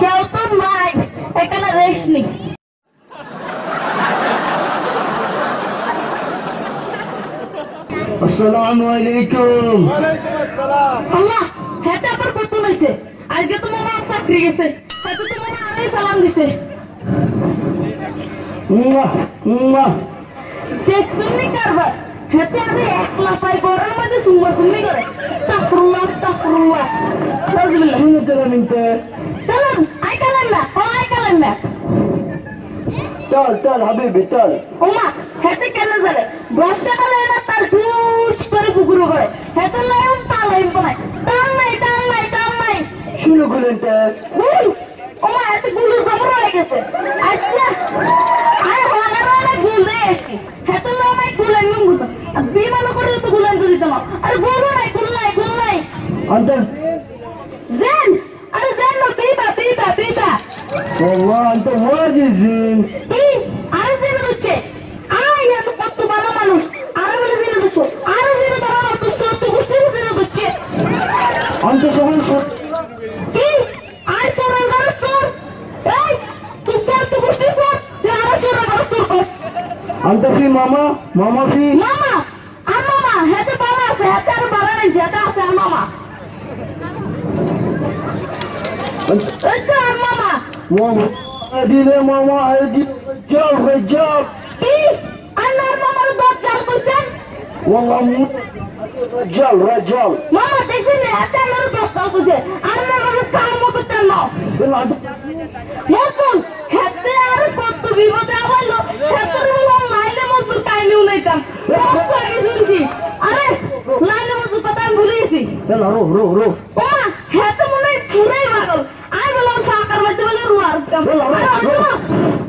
যেহেতু নাই এখানে রেস্ট নেই। আসসালামু আলাইকুম। ওয়ালাইকুম আসসালাম। আল্লাহ হেতে আবার কত হইছে আজকে তো মামা চাকরি গেছে হেতে তো মামা আরে সালাম দিছে মুয়া মুয়া। দেখছুন নি কারবার হেতে আরে একলা পাই ঘরের মধ্যে সুম্মি করে আস্তাগফিরুল্লাহ নাউজুবিল্লাহ। শুনে দিলাম ইনতে। সালাম আই কালাম না ও আই কালাম না চল চল হাবিবি চল। ওমা হেতে কেন জানে বর্ষাকালে এটা তাল ঠুস করে পুকুর করে হেতে লাইন তালাইন কোনায় টান নাই শুনে গুলেনতে। উই ওমা হেতে গুলুর খবর হয়ে গেছে। আচ্ছা আই হনারা গুল দেছি হেতে নাই গুলেন নুঙ্গুত বিমান করে তো গুলেন দিত না আরে গুল নাই আন্তে জেন আরে জেন নো পিপা والله انت واجزين. কি আরে জেন হচ্ছে আই এত কত ভালো মানুষ আরে বলে জেন দিছো আরে জেন ধরো না তো গোষ্ঠী জেন দিচ্ছে انت شغل কি আই সোরের ঘর সোর এই তুই তো গোষ্ঠী সোর তুই আরে সোরের ঘর সোর কর انت في ماما في মামা আর মামা হেতে ভালো আছে হেতে আর ভালো নেই যেটা আছে আর মামা এই তো আর মামা ماما هدي لي ماما هدي رجال কি আর না মামার দত জাল কইছেন والله مو رجال মামা দেখছেন না হেতে আমার দত জাল কইছে আর না আমাকে কাম করতে না بالله মতন হেতে আর কত বিপদে আবাইলো হেতে বললাম লাইনে মজদুর টাইমেও নাইতাম কত আগে শুনছি আরে লাইনে মজদুর কথা আমি ভুলেছি يلا روح ওমা হেতে মনে হয় পুরাই পাগল আই বললাম সাকার মধ্যে বলে রুয়ার কাম বলো, বলো, আরে বলো। অন্য